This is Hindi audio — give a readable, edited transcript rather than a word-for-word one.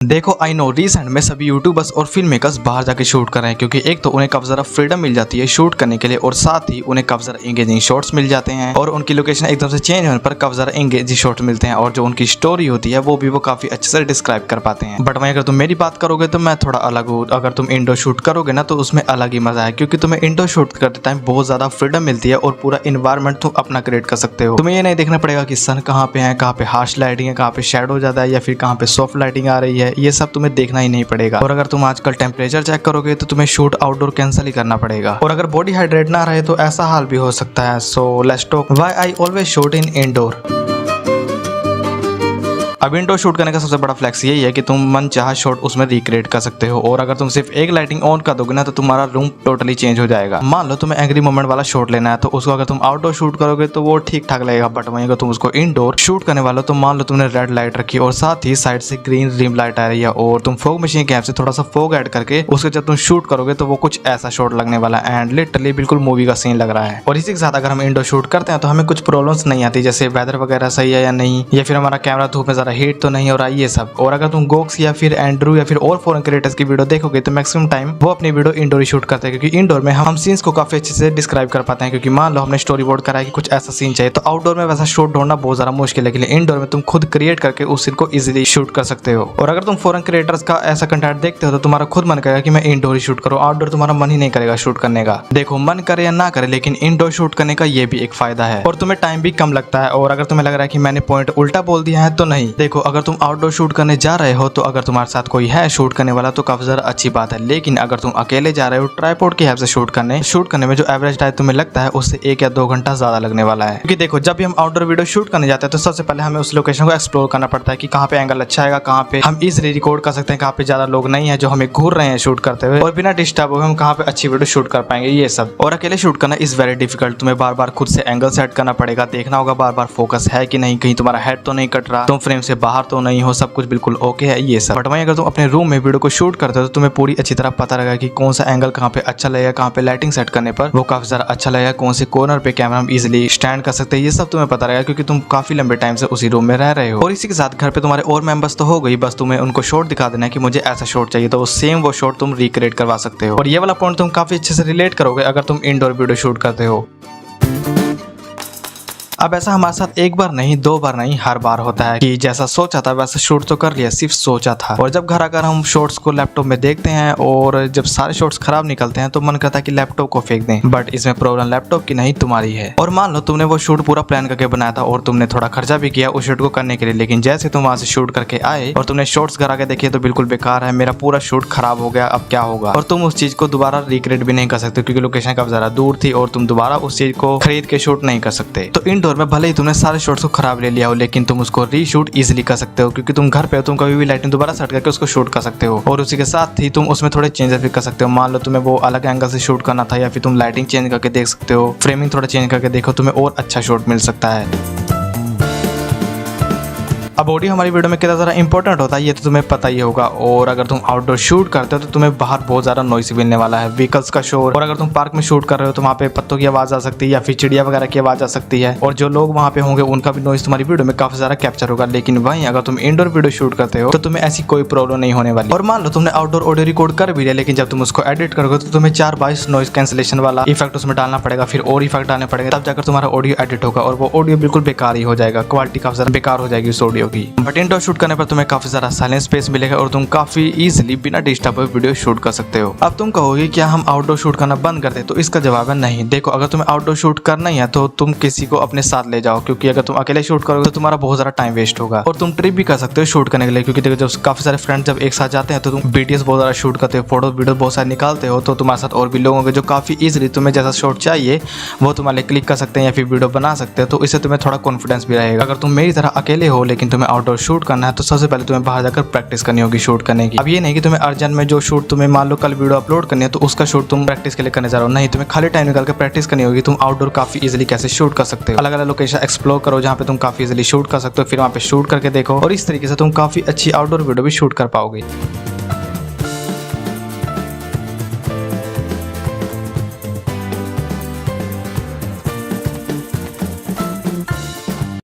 देखो आई नो रिसेंट में सभी यूट्यूबर्स और फिल्म मेकर्स बाहर जाके शूट कर रहे हैं, क्योंकि एक तो उन्हें काफी ज़्यादा फ्रीडम मिल जाती है शूट करने के लिए, और साथ ही उन्हें काफी ज़्यादा एंगेजिंग शॉट्स मिल जाते हैं और उनकी लोकेशन एकदम से चेंज होने पर काफी ज़्यादा एंगेजिंग शॉट्स मिलते हैं, और जो उनकी स्टोरी होती है वो भी वो काफी अच्छे से डिस्क्राइब कर पाते हैं। बट वहीं अगर तुम मेरी बात करोगे तो मैं थोड़ा अलग हूँ। अगर तुम इंडोर शूट करोगे ना तो उसमें अलग ही मजा है, क्योंकि तुम्हें इंडोर शूट करते टाइम बहुत ज्यादा फ्रीडम मिलती है और पूरा इन्वायरमेंट तुम अपना क्रिएट कर सकते हो। तुम्हें ये नहीं देखना पड़ेगा कि सन कहाँ पे है, कहाँ पे हार्श लाइटिंग है, कहाँ पे शेडो ज्यादा है या फिर कहाँ पे सॉफ्ट लाइटिंग आ रही है, ये सब तुम्हें देखना ही नहीं पड़ेगा। और अगर तुम आजकल टेम्परेचर चेक करोगे तो तुम्हें शूट आउटडोर कैंसिल ही करना पड़ेगा। और अगर बॉडी हाइड्रेट ना रहे तो ऐसा हाल भी हो सकता है। So let's talk why I always shoot in indoor. अब इंडोर शूट करने का सबसे बड़ा फ्लैक्स यही है कि तुम मन चाहा शॉट उसमें रिक्रिएट कर सकते हो, और अगर तुम सिर्फ एक लाइटिंग ऑन कर दोगे ना तो तुम्हारा रूम टोटली चेंज हो जाएगा। मान लो तुम्हें एंग्री मोमेंट वाला शॉट लेना है तो उसको अगर तुम आउटडोर शूट करोगे तो वो ठीक ठाक लगेगा, बट वहीं अगर तुम उसको इंडोर शूट करने वाले हो तो मान लो तुमने रेड लाइट रखी और साथ ही साइड से ग्रीन रिम लाइट आ रही है और तुम फोग मशीन के हेल्प से थोड़ा सा फोग ऐड करके उसके जब तुम शूट करोगे तो वो कुछ ऐसा शॉट लगने वाला है एंड लिटरली बिल्कुल मूवी का सीन लग रहा है। और इसी के साथ अगर हम इंडोर शूट करते हैं तो हमें कुछ प्रॉब्लम्स नहीं आती, जैसे वेदर वगैरह सही है या नहीं, या फिर हमारा कैमरा धूप में जरा हीट तो नहीं हो रहा, ये सब। और अगर तुम गोक्स या फिर एंड्रू या फिर और फॉरेन क्रिएटर्स की वीडियो देखोगे तो मैक्सिमम टाइम वो अपनी वीडियो इंडोर ही शूट करते हैं, क्योंकि इंडोर में हम सीन्स को काफी अच्छे से डिस्क्राइब कर पाते हैं। क्योंकि मान लो हमने स्टोरी बोर्ड करा है कि कुछ ऐसा सीन चाहिए तो आउटडोर में वैसा शॉट ढूंढना बहुत ज्यादा मुश्किल है, लेकिन इंडोर में तुम खुद क्रिएट करके उस सीन को इजीली शूट कर सकते हो। और अगर तुम फॉरेन क्रिएटर्स का ऐसा कंटेंट देखते हो तो तुम्हारा खुद मन करेगा कि मैं इंडोर ही शूट करूँ, आउटडोर तुम्हारा मन ही नहीं करेगा शूट करने का। देखो मन करे या ना करे, लेकिन इंडोर शूट करने का ये भी एक फायदा है और तुम्हें टाइम भी कम लगता है। और अगर तुम्हें लग रहा है कि मैंने पॉइंट उल्टा बोल दिया है तो नहीं, देखो अगर तुम आउटडोर शूट करने जा रहे हो तो अगर तुम्हारे साथ कोई है शूट करने वाला तो काफी ज्यादा अच्छी बात है, लेकिन अगर तुम अकेले जा रहे हो ट्राइपॉड की हेल्प से शूट करने में जो एवरेज टाइम तुम्हें लगता है उससे 1 या 2 घंटा ज्यादा लगने वाला है। क्योंकि देखो जब भी हम आउटडोर वीडियो शूट करने जाते हैं तो सबसे पहले हमें उस लोकेशन को एक्सप्लोर करना पड़ता है कि कहाँ पे एंगल अच्छा है, कहाँ पे हम इजीली रिकॉर्ड कर सकते हैं, कहाँ पे ज्यादा लोग नहीं है जो हमें घूर रहे हैं शूट करते हुए, और बिना डिस्टर्ब हुए हम कहाँ पे अच्छी वीडियो शूट कर पाएंगे, ये सब। और अकेले शूट करना इज वेरी डिफिकल्ट। तुम्हें बार बार खुद से एंगल सेट करना पड़ेगा, देखना होगा बार बार फोकस है कि नहीं, कहीं तुम्हारा हेड तो नहीं कट रहा, तुम फ्रेम से बाहर तो नहीं हो, सब कुछ बिल्कुल ओके है, ये सब। बट वहीं अगर तुम अपने रूम में वीडियो को शूट करते हो तो तुम्हें पूरी अच्छी तरह पता रहेगा कि कौन सा एंगल कहाँ पे अच्छा लगेगा, कहाँ पे लाइटिंग सेट करने पर वो काफी ज्यादा अच्छा लगेगा, कौन से कॉर्नर पे कैमरा हम इजीली स्टैंड कर सकते हैं, ये सब तुम्हें पता रहेगा क्योंकि तुम काफी लंबे टाइम से उसी रूम में रह रहे हो। और इसी के साथ घर पे तुम्हारे और मेंबर्स तो हो गई, बस तुम्हें उनको शॉट दिखा देना है कि मुझे ऐसा शॉट चाहिए, तो सेम वो शॉट तुम रिक्रिएट करवा सकते हो। और ये वाला पॉइंट तुम काफी अच्छे से रिलेट करोगे अगर तुम इंडोर वीडियो शूट करते हो। अब ऐसा हमारे साथ एक बार नहीं, 2 बार नहीं, हर बार होता है कि जैसा सोचा था वैसा शूट तो कर लिया, सिर्फ सोचा था। और जब घर आकर हम शॉट्स को लैपटॉप में देखते हैं और जब सारे शॉट्स खराब निकलते हैं तो मन करता है कि लैपटॉप को फेंक दें, बट इसमें प्रॉब्लम लैपटॉप की नहीं तुम्हारी है। और मान लो तुमने वो शूट पूरा प्लान करके बनाया था और तुमने थोड़ा खर्चा भी किया उस शूट को करने के लिए, लेकिन जैसे तुम वहां से शूट करके आए और तुमने शॉट्स घर आके देखे तो बिल्कुल बेकार है, मेरा पूरा शूट खराब हो गया, अब क्या होगा। और तुम उस चीज को दोबारा रिक्रिएट भी नहीं कर सकते क्योंकि लोकेशन काफी ज्यादा दूर थी और तुम दोबारा उस चीज को खरीद के शूट नहीं कर सकते। तो इंडोर में भले ही तुमने सारे शॉट्स को खराब ले लिया हो, लेकिन तुम उसको रीशूट इजीली कर सकते हो क्योंकि तुम घर पे हो, तुम कभी भी लाइटिंग दोबारा सेट करके उसको शूट कर सकते हो। और उसी के साथ ही तुम उसमें थोड़े चेंजेस भी कर सकते हो। मान लो तुम्हें वो अलग एंगल से शूट करना था या फिर तुम लाइटिंग चेंज करके देख सकते हो, फ्रेमिंग थोड़ा चेंज करके देखो, तुम्हें और अच्छा शॉट मिल सकता है। अब ऑडियो हमारी वीडियो में कितना ज़्यादा इंपॉर्टेंट होता है ये तो तुम्हें पता ही होगा। और अगर तुम आउटडोर शूट करते हो तो तुम्हें बाहर बहुत ज़्यादा नॉइस मिलने वाला है, व्हीकल्स का शोर। और अगर तुम पार्क में शूट कर रहे हो तो वहाँ पे पत्तों की आवाज़ आ सकती है या फिर चिड़िया वगैरह की आवाज़ आ सकती है, और जो लोग वहाँ पे होंगे उनका भी नॉइस तुम्हारी वीडियो में काफ़ी ज़्यादा कैप्चर होगा। लेकिन वहीं अगर तुम इंडोर वीडियो शूट करते हो तो तुम्हें ऐसी कोई प्रॉब्लम नहीं होने वाली। और मान लो तुमने आउटडोर ऑडियो रिकॉर्ड कर भी लिया, लेकिन जब तुम उसको एडिट करोगे तो तुम्हें 4/22 नॉइस कैंसिलेशन वाला इफेक्ट उसमें डालना पड़ेगा, फिर और इफेक्ट डालने पड़ेगा, तब जाकर तुम्हारा ऑडियो एडिट होगा और वो ऑडियो बिल्कुल बेकार ही हो जाएगा, क्वालिटी काफी ज्यादा बेकार हो जाएगी उस ऑडियो की। बट इंडोर शूट करने पर तुम्हें काफी सारा साइलेंस स्पेस मिलेगा और तुम काफी इजीली बिना डिस्टर्ब हुए वीडियो शूट कर सकते हो। अब तुम कहोगे क्या हम आउटडोर शूट करना बंद कर दे, तो इसका जवाब है नहीं। देखो अगर तुम्हें आउटडोर शूट करना ही है तो तुम किसी को अपने साथ ले जाओ, क्योंकि अगर तुम अकेले शूट करोगे तो तुम्हारा बहुत सारा टाइम वेस्ट होगा। और तुम ट्रिप भी कर सकते हो शूट करने के लिए, क्योंकि देखो जब काफी सारे फ्रेंड्स जब एक साथ जाते हैं तो तुम वीडियोस बहुत सारा शूट करते हो, फोटो वीडियो बहुत सारे निकालते हो, तो तुम्हारे साथ और भी लोग होंगे जो काफी इजीली तुम्हें जैसा शॉट चाहिए वो तुम्हारे लिए क्लिक कर सकते हैं या फिर वीडियो बना सकते हो, तो इससे तुम्हें थोड़ा कॉन्फिडेंस भी रहेगा। अगर तुम मेरी तरह अकेले हो लेकिन तुम्हें आउटडोर शूट करना है तो सबसे पहले तुम्हें बाहर जाकर प्रैक्टिस करनी होगी शूट करने की। अब ये नहीं कि तुम्हें अर्जेंट में जो शूट तुम्हें मान लो कल वीडियो अपलोड करनी है तो उसका शूट तुम प्रैक्टिस के लिए करने जा रहे हो, नहीं, तुम्हें खाली टाइम निकाल कर प्रैक्टिस करनी होगी। तुम आउटडोर काफी इजीली कैसे शूट कर सकते हो, अलग अलग लोकेशन एक्सप्लोर करो जहाँ पे तुम काफी इजीली शूट कर सकते हो, फिर वहाँ पे शूट करके देखो और इस तरीके से तुम काफी अच्छी आउटडोर वीडियो भी शूट कर पाओगे।